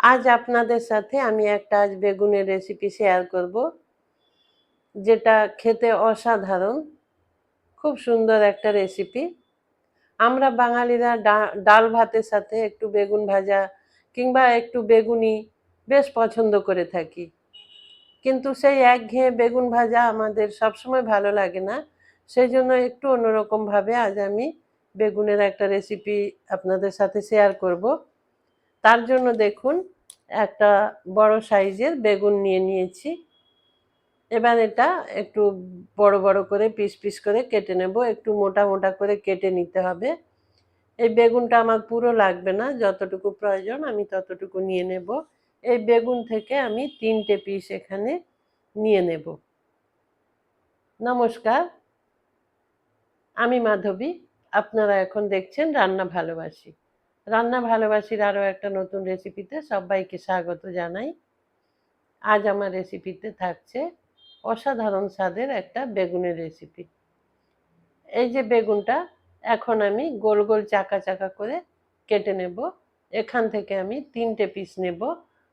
আজ আপনাদের সাথে আমি একটা বেগুনের রেসিপি শেয়ার করব, যেটা খেতে অসাধারণ। খুব সুন্দর একটা রেসিপি। আমরা বাঙালিরা ডাল ভাতের সাথে একটু বেগুন ভাজা কিংবা একটু বেগুনি বেশ পছন্দ করে থাকি, কিন্তু সেই একঘেয়ে বেগুন ভাজা আমাদের সবসময় ভালো লাগে না। সেই জন্য একটু অন্যরকম ভাবে আজ আমি বেগুনের একটা রেসিপি আপনাদের সাথে শেয়ার করব। তার জন্য দেখুন, একটা বড় সাইজের বেগুন নিয়ে নিয়েছি। এবার এটা একটু বড় বড় করে পিস পিস করে কেটে নেব। একটু মোটা মোটা করে কেটে নিতে হবে। এই বেগুনটা আমার পুরো লাগবে না, যতটুকু প্রয়োজন আমি ততটুকু নিয়ে নেব। এই বেগুন থেকে আমি 3টে পিস এখানে নিয়ে নেব। নমস্কার, আমি মাধবী। আপনারা এখন দেখছেন রান্না ভালোবাসি। রান্না ভালোবাসির আরও একটা নতুন রেসিপিতে সবাইকে স্বাগত জানাই। আজ আমার রেসিপিতে থাকছে অসাধারণ স্বাদের একটা বেগুনের রেসিপি। এই যে বেগুনটা এখন আমি গোল গোল চাকা চাকা করে কেটে নেব। এখান থেকে আমি 3টে পিস নেব।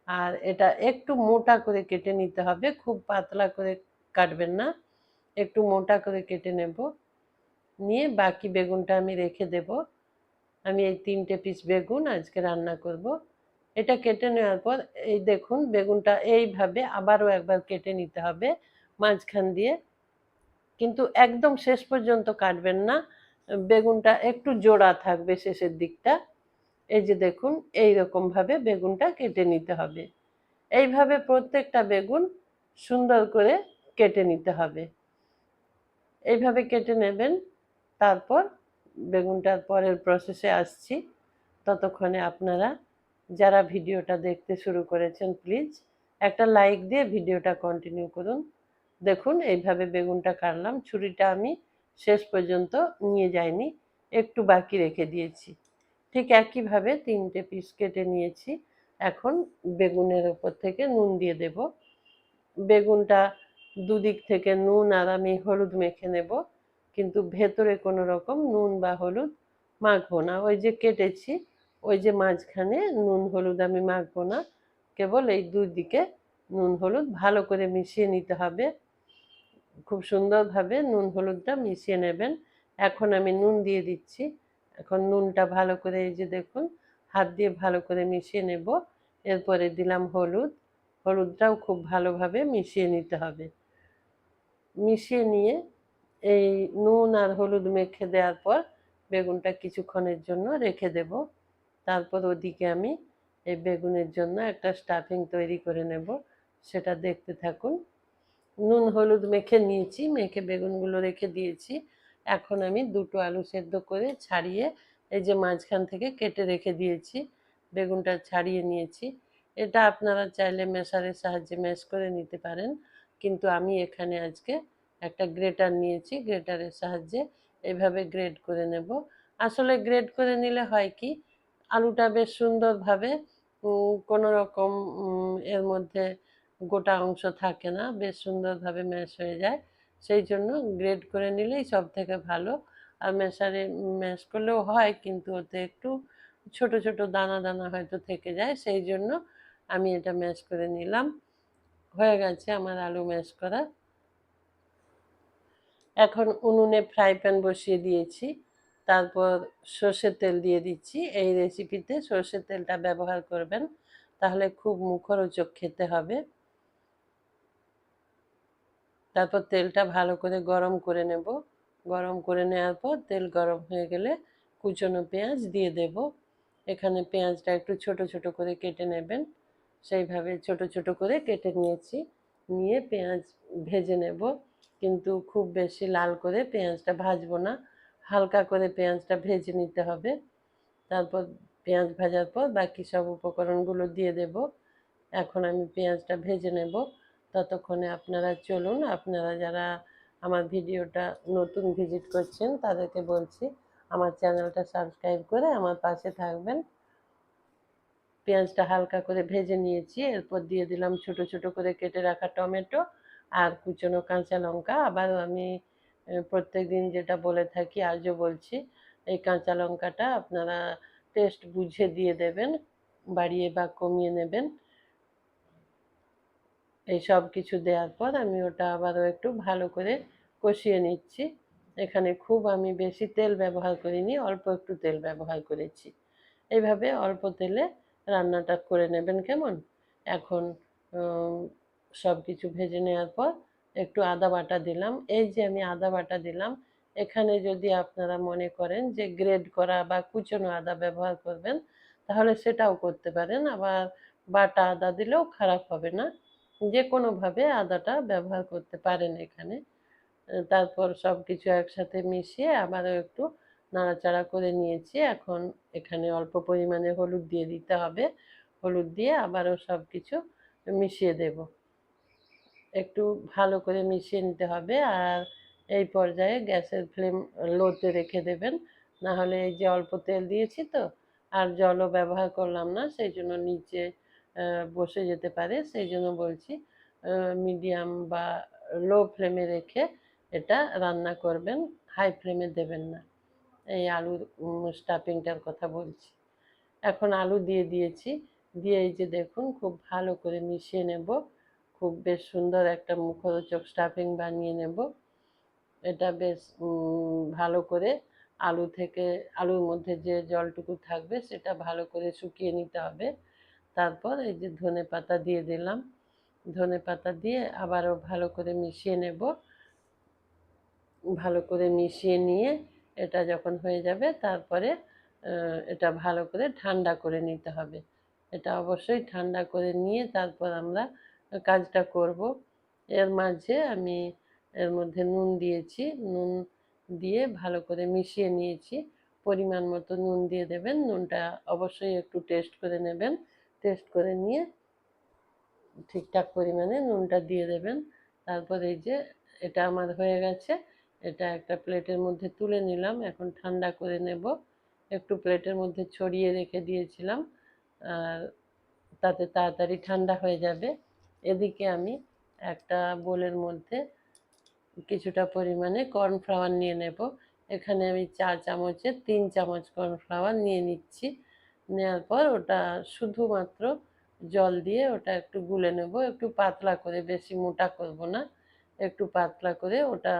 আর এটা একটু মোটা করে কেটে নিতে হবে, খুব পাতলা করে কাটবেন না, একটু মোটা করে কেটে নেব। নিয়ে বাকি বেগুনটা আমি রেখে দেব। আমি এই 3টে পিস বেগুন আজকে রান্না করব। এটা কেটে নেওয়ার পর এই দেখুন, বেগুনটা এইভাবে আবারও একবার কেটে নিতে হবে মাঝখান দিয়ে, কিন্তু একদম শেষ পর্যন্ত কাটবেন না, বেগুনটা একটু জোড়া থাকবে শেষের দিকটা। এই যে দেখুন, এই রকম ভাবে বেগুনটা কেটে নিতে হবে। এইভাবে প্রত্যেকটা বেগুন সুন্দর করে কেটে নিতে হবে। এইভাবে কেটে নেবেন। তারপর বেগুনটার পরের প্রসেসে আসছি। ততক্ষণে আপনারা যারা ভিডিওটা দেখতে শুরু করেছেন, প্লিজ একটা লাইক দিয়ে ভিডিওটা কন্টিনিউ করুন। দেখুন, এইভাবে বেগুনটা কাটলাম। ছুরিটা আমি শেষ পর্যন্ত নিয়ে যাইনি, একটু বাকি রেখে দিয়েছি। ঠিক একইভাবে 3টে পিস কেটে নিয়েছি। এখন বেগুনের ওপর থেকে নুন দিয়ে দেব। বেগুনটা দুদিক থেকে নুন আর আমি হলুদ মেখে নেব, কিন্তু ভেতরে কোনো রকম নুন বা হলুদ মাখবো না। ওই যে কেটেছি, ওই যে মাঝখানে নুন হলুদ আমি মাখবো না, কেবল এই দুই দিকে নুন হলুদ ভালো করে মিশিয়ে নিতে হবে। খুব সুন্দরভাবে নুন হলুদটা মিশিয়ে নেবেন। এখন আমি নুন দিয়ে দিচ্ছি। এখন নুনটা ভালো করে এই যে দেখুন হাত দিয়ে ভালো করে মিশিয়ে নেব। এরপরে দিলাম হলুদ। হলুদটাও খুব ভালোভাবে মিশিয়ে নিতে হবে। মিশিয়ে নিয়ে এই নুন আর হলুদ মেখে দেওয়ার পর বেগুনটা কিছুক্ষণের জন্য রেখে দেব। তারপর ওদিকে আমি এই বেগুনের জন্য একটা স্টাফিং তৈরি করে নেব, সেটা দেখতে থাকুন। নুন হলুদ মেখে নিয়েছি, মেখে বেগুনগুলো রেখে দিয়েছি। এখন আমি 2টো আলু সেদ্ধ করে ছাড়িয়ে এই যে মাঝখান থেকে কেটে রেখে দিয়েছি, বেগুনটা ছাড়িয়ে নিয়েছি। এটা আপনারা চাইলে ম্যাশারের সাহায্যে ম্যাশ করে নিতে পারেন, কিন্তু আমি এখানে আজকে একটা গ্রেটার নিয়েছি, গ্রেটারের সাহায্যে এভাবে গ্রেট করে নেব। আসলে গ্রেট করে নিলে হয় কি, আলুটা বেশ সুন্দরভাবে কোনো রকম এর মধ্যে গোটা অংশ থাকে না, বেশ সুন্দরভাবে ম্যাশ হয়ে যায়। সেই জন্য গ্রেড করে নিলেই সব থেকে ভালো। আর ম্যাশারে ম্যাশ করলেও হয়, কিন্তু ওতে একটু ছোট ছোট দানা দানা হয়তো থেকে যায়, সেই জন্য আমি এটা ম্যাশ করে নিলাম। হয়ে গেছে আমার আলু ম্যাশ করা। এখন উনুনে ফ্রাই প্যান বসিয়ে দিয়েছি। তারপর সর্ষের তেল দিয়ে দিচ্ছি। এই রেসিপিতে সর্ষের তেলটা ব্যবহার করবেন, তাহলে খুব মুখরোচক খেতে হবে। তারপর তেলটা ভালো করে গরম করে নেব। গরম করে নেওয়ার পর তেল গরম হয়ে গেলে কুচনো পেঁয়াজ দিয়ে দেব। এখানে পেঁয়াজটা একটু ছোট ছোট করে কেটে নেবেন। সেইভাবে ছোট ছোট করে কেটে নিয়েছি। নিয়ে পেঁয়াজ ভেজে নেব, কিন্তু খুব বেশি লাল করে পেঁয়াজটা ভাজবো না, হালকা করে পেঁয়াজটা ভেজে নিতে হবে। তারপর পেঁয়াজ ভাজার পর বাকি সব উপকরণগুলো দিয়ে দেব। এখন আমি পেঁয়াজটা ভেজে নেব। ততক্ষণে আপনারা চলুন, আপনারা যারা আমার ভিডিওটা নতুন ভিজিট করছেন তাদেরকে বলছি আমার চ্যানেলটা সাবস্ক্রাইব করে আমার পাশে থাকবেন। পেঁয়াজটা হালকা করে ভেজে নিয়েছি। এরপর দিয়ে দিলাম ছোট ছোট করে কেটে রাখা টমেটো আর কুচনো কাঁচা লঙ্কা। আবারও আমি প্রত্যেক দিন যেটা বলে থাকি আজও বলছি, এই কাঁচা লঙ্কাটা আপনারা টেস্ট বুঝে দিয়ে দেবেন। বাড়িয়ে বা কমিয়ে নেবেন। এই সব কিছু দেওয়ার পর আমি ওটা আবারও একটু ভালো করে কষিয়ে নিচ্ছি। এখানে খুব আমি বেশি তেল ব্যবহার করিনি, অল্প একটু তেল ব্যবহার করেছি। এইভাবে অল্প তেলে রান্নাটা করে নেবেন কেমন। এখন সব কিছু ভেজে নেওয়ার পর একটু আদা বাটা দিলাম। এই যে আমি আদা বাটা দিলাম, এখানে যদি আপনারা মনে করেন যে গ্রেড করা বা কুচনো আদা ব্যবহার করবেন, তাহলে সেটাও করতে পারেন। আবার বাটা আদা দিলেও খারাপ হবে না, যে কোনোভাবে আদাটা ব্যবহার করতে পারেন এখানে। তারপর সব কিছু একসাথে মিশিয়ে আবারও একটু নাড়াচাড়া করে নিয়েছি। এখন এখানে অল্প পরিমাণে হলুদ দিয়ে দিতে হবে। হলুদ দিয়ে আবারও সব কিছু মিশিয়ে দেব। একটু ভালো করে মিশিয়ে নিতে হবে। আর এই পর্যায়ে গ্যাসের ফ্লেম লোতে রেখে দেবেন, না হলে এই যে অল্প তেল দিয়েছি তো, আর জলও ব্যবহার করলাম না, সেই জন্য নিচে বসে যেতে পারে। সেই জন্য বলছি মিডিয়াম বা লো ফ্লেমে রেখে এটা রান্না করবেন, হাই ফ্লেমে দেবেন না। এই আলুর স্টাফিংটার কথা বলছি। এখন আলু দিয়ে দিয়েছি, দিয়ে এই যে দেখুন খুব ভালো করে মিশিয়ে নেব। খুব বেশ সুন্দর একটা মুখরোচক স্টাফিং বানিয়ে নেব। এটা বেশ ভালো করে আলু থেকে, আলুর মধ্যে যে জলটুকু থাকবে সেটা ভালো করে শুকিয়ে নিতে হবে। তারপর এই যে ধনে পাতা দিয়ে দিলাম। ধনে পাতা দিয়ে আবারও ভালো করে মিশিয়ে নেব। ভালো করে মিশিয়ে নিয়ে এটা যখন হয়ে যাবে, তারপরে এটা ভালো করে ঠান্ডা করে নিতে হবে। এটা অবশ্যই ঠান্ডা করে নিয়ে তারপর আমরা কাজটা করব। এর মাঝে আমি এর মধ্যে নুন দিয়েছি, নুন দিয়ে ভালো করে মিশিয়ে নিয়েছি। পরিমাণ মতো নুন দিয়ে দেবেন, নুনটা অবশ্যই একটু টেস্ট করে নেবেন। টেস্ট করে নিয়ে ঠিকঠাক পরিমাণে নুনটা দিয়ে দেবেন। তারপর এই যে এটা আমার হয়ে গেছে, এটা একটা প্লেটের মধ্যে তুলে নিলাম। এখন ঠান্ডা করে নেব। একটু প্লেটের মধ্যে ছড়িয়ে রেখে দিয়েছিলাম, আর তাতে তাড়াতাড়ি ঠান্ডা হয়ে যাবে। এদিকে আমি একটা বোলের মধ্যে কিছুটা পরিমাণে কর্নফ্লাওয়ার নিয়ে নেব। এখানে আমি 4 চামচের 3 চামচ কর্নফ্লাওয়ার নিয়ে নিচ্ছি। নেওয়ার পর ওটা শুধুমাত্র জল দিয়ে ওটা একটু গুলে নেব, একটু পাতলা করে, বেশি মোটা করব না, একটু পাতলা করে ওটা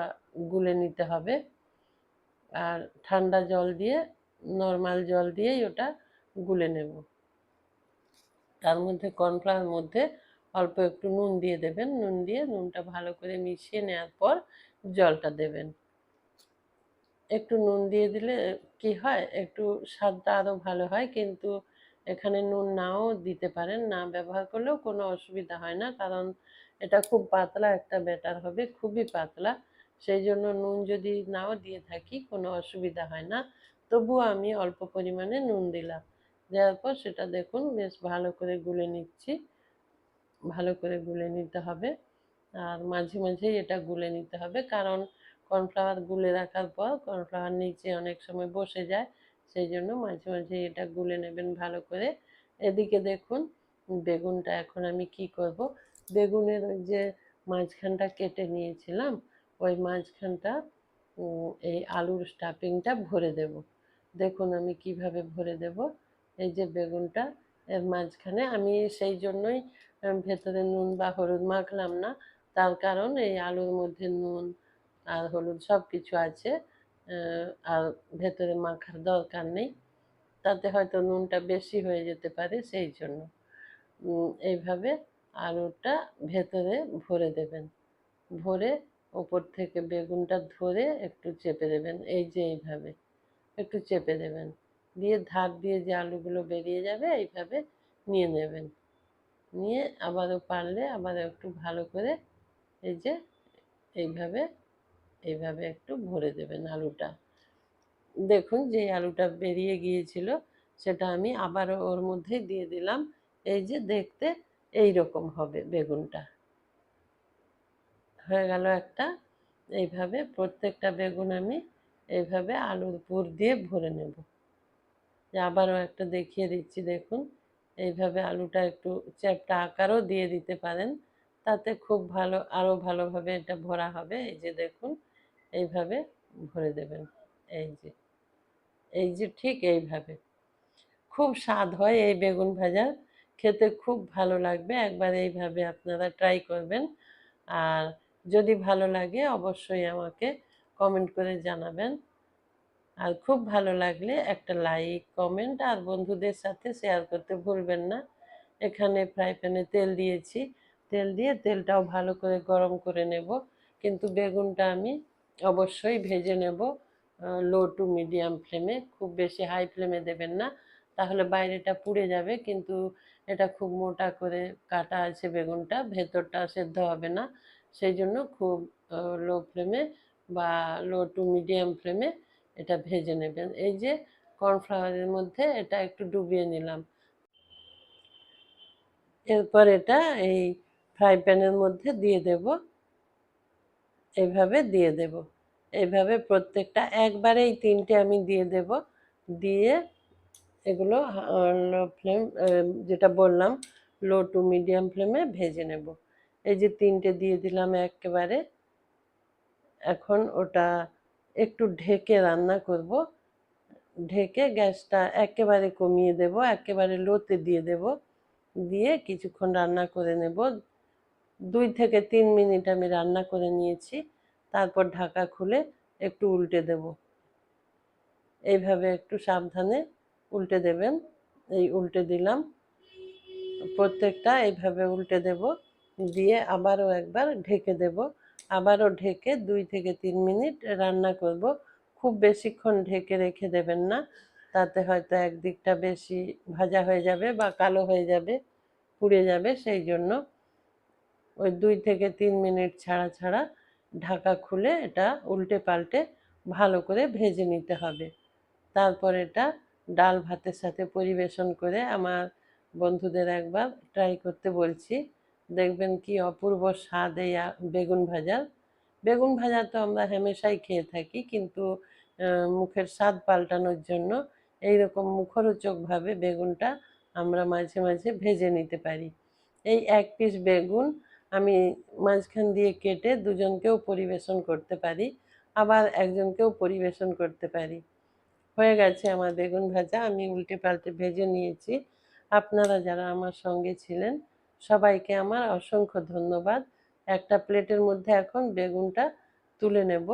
গুলে নিতে হবে। আর ঠান্ডা জল দিয়ে, নর্মাল জল দিয়েই ওটা গুলে নেব। তার মধ্যে কর্নফ্লাওয়ার মধ্যে অল্প একটু নুন দিয়ে দেবেন। নুন দিয়ে নুনটা ভালো করে মিশিয়ে নেওয়ার পর জলটা দেবেন। একটু নুন দিয়ে দিলে কি হয়, একটু স্বাদটা আরও ভালো হয়। কিন্তু এখানে নুন নাও দিতে পারেন, না ব্যবহার করলেও কোনো অসুবিধা হয় না, কারণ এটা খুব পাতলা একটা ব্যাটার হবে, খুবই পাতলা। সেই জন্য নুন যদি নাও দিয়ে থাকি কোনো অসুবিধা হয় না। তবুও আমি অল্প পরিমাণে নুন দিলাম। দেওয়ার পর সেটা দেখুন বেশ ভালো করে গুলে নিচ্ছি। ভালো করে গুলে নিতে হবে। আর মাঝে মাঝেই এটা গুলে নিতে হবে, কারণ কর্নফ্লাওয়ার গুলে রাখার পর কর্নফ্লাওয়ার নিচে অনেক সময় বসে যায়। সেই জন্য মাঝে মাঝেই এটা গুলে নেবেন ভালো করে। এদিকে দেখুন বেগুনটা এখন আমি কি করব, বেগুনের ওই যে মাঝখানটা কেটে নিয়েছিলাম, ওই মাঝখানটা এই আলুর স্টাফিংটা ভরে দেব। দেখুন আমি কিভাবে ভরে দেব। এই যে বেগুনটা, এর মাঝখানে আমি সেই জন্যই ভেতরে নুন বা হলুদ মাখলাম না। তার কারণ এই আলুর মধ্যে নুন আর হলুদ সব কিছু আছে, আর ভেতরে মাখার দরকার নেই। তাতে হয়তো নুনটা বেশি হয়ে যেতে পারে, সেই জন্য এইভাবে আলুটা ভেতরে ভরে দেবেন। ভরে ওপর থেকে বেগুনটা ধরে একটু চেপে দেবেন, এই যে এইভাবে একটু চেপে দেবেন। দিয়ে ধার দিয়ে যে আলুগুলো বেরিয়ে যাবে এইভাবে নিয়ে নেবেন। নিয়ে আবারও পারলে আবার একটু ভালো করে এই যে এইভাবে এইভাবে একটু ভরে দেবেন আলুটা। দেখুন যে আলুটা বেরিয়ে গিয়েছিল সেটা আমি আবারও ওর মধ্যে দিয়ে দিলাম। এই যে দেখতে এই রকম হবে বেগুনটা। হয়ে গেল একটা। এইভাবে প্রত্যেকটা বেগুন আমি এইভাবে আলুর পুর দিয়ে ভরে নেব। আবারও একটা দেখিয়ে দিচ্ছি, দেখুন এইভাবে আলুটা একটু চ্যাপ্টা আকারও দিয়ে দিতে পারেন, তাতে খুব ভালো, আরও ভালোভাবে এটা ভরা হবে। এই যে দেখুন এইভাবে ভরে দেবেন। এই যে, এই যে ঠিক এইভাবে খুব স্বাদ হয় এই বেগুন ভাজা, খেতে খুব ভালো লাগবে। একবার এইভাবে আপনারা ট্রাই করবেন। আর যদি ভালো লাগে অবশ্যই আমাকে কমেন্ট করে জানাবেন। আর খুব ভালো লাগলে একটা লাইক, কমেন্ট আর বন্ধুদের সাথে শেয়ার করতে ভুলবেন না। এখানে ফ্রাই প্যানে তেল দিয়েছি, তেল দিয়ে তেলটাও ভালো করে গরম করে নেব। কিন্তু বেগুনটা আমি অবশ্যই ভেজে নেব লো টু মিডিয়াম ফ্লেমে, খুব বেশি হাই ফ্লেমে দেবেন না, তাহলে বাইরেটা পুড়ে যাবে। কিন্তু এটা খুব মোটা করে কাটা আছে বেগুনটা, ভেতরটা সেদ্ধ হবে না। সেই জন্য খুব লো ফ্লেমে বা লো টু মিডিয়াম ফ্লেমে এটা ভেজে নেবেন। এই যে কর্নফ্লাওয়ারের মধ্যে এটা একটু ডুবিয়ে নিলাম। এরপর এটা এই ফ্রাই প্যানের মধ্যে দিয়ে দেব, এইভাবে দিয়ে দেব। এইভাবে প্রত্যেকটা একবারে এই তিনটে আমি দিয়ে দেব। দিয়ে এগুলো লো ফ্লেম, যেটা বললাম লো টু মিডিয়াম ফ্লেমে ভেজে নেব। এই যে তিনটে দিয়ে দিলাম একেবারে। এখন ওটা একটু ঢেকে রান্না করব। ঢেকে গ্যাসটা একেবারে কমিয়ে দেব, একেবারে লোতে দিয়ে দেব। দিয়ে কিছুক্ষণ রান্না করে নেব। 2 থেকে 3 মিনিট আমি রান্না করে নিয়েছি। তারপর ঢাকা খুলে একটু উল্টে দেব। এইভাবে একটু সাবধানে উল্টে দেবেন। এই উল্টে দিলাম, প্রত্যেকটা এইভাবে উল্টে দেব। দিয়ে আবারও একবার ঢেকে দেব। আবারও ঢেকে 2 থেকে 3 মিনিট রান্না করব। খুব বেশিক্ষণ ঢেকে রেখে দেবেন না, তাতে হয়তো একদিকটা বেশি ভাজা হয়ে যাবে বা কালো হয়ে যাবে, পুড়ে যাবে। সেই জন্য ওই 2 থেকে 3 মিনিট ছাড়া ছাড়া ঢাকা খুলে এটা উল্টে পাল্টে ভালো করে ভেজে নিতে হবে। তারপর এটা ডাল ভাতের সাথে পরিবেশন করে আমার বন্ধুদের একবার ট্রাই করতে বলছি। দেখবেন কি অপূর্ব স্বাদ এই বেগুন ভাজার। বেগুন ভাজা তো আমরা হামেশাই খেয়ে থাকি, কিন্তু মুখের স্বাদ পাল্টানোর জন্য এইরকম মুখরোচকভাবে বেগুনটা আমরা মাঝে মাঝে ভেজে নিতে পারি। এই 1 পিস বেগুন আমি মাঝখান দিয়ে কেটে দুজনকেও পরিবেশন করতে পারি, আবার একজনকেও পরিবেশন করতে পারি। হয়ে গেছে আমার বেগুন ভাজা, আমি উল্টে পাল্টে ভেজে নিয়েছি। আপনারা যারা আমার সঙ্গে ছিলেন সবাইকে আমার অসংখ্য ধন্যবাদ। একটা প্লেটের মধ্যে এখন বেগুনটা তুলে নেব।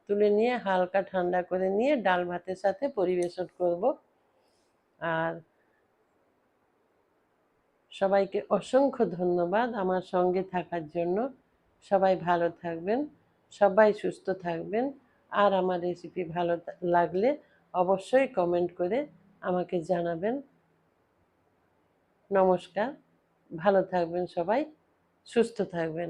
তুলে নিয়ে হালকা ঠান্ডা করে নিয়ে ডাল ভাতের সাথে পরিবেশন করব। আর সবাইকে অসংখ্য ধন্যবাদ আমার সঙ্গে থাকার জন্য। সবাই ভালো থাকবেন, সবাই সুস্থ থাকবেন। আর আমার রেসিপি ভালো লাগলে অবশ্যই কমেন্ট করে আমাকে জানাবেন। নমস্কার, ভালো থাকবেন সবাই, সুস্থ থাকবেন।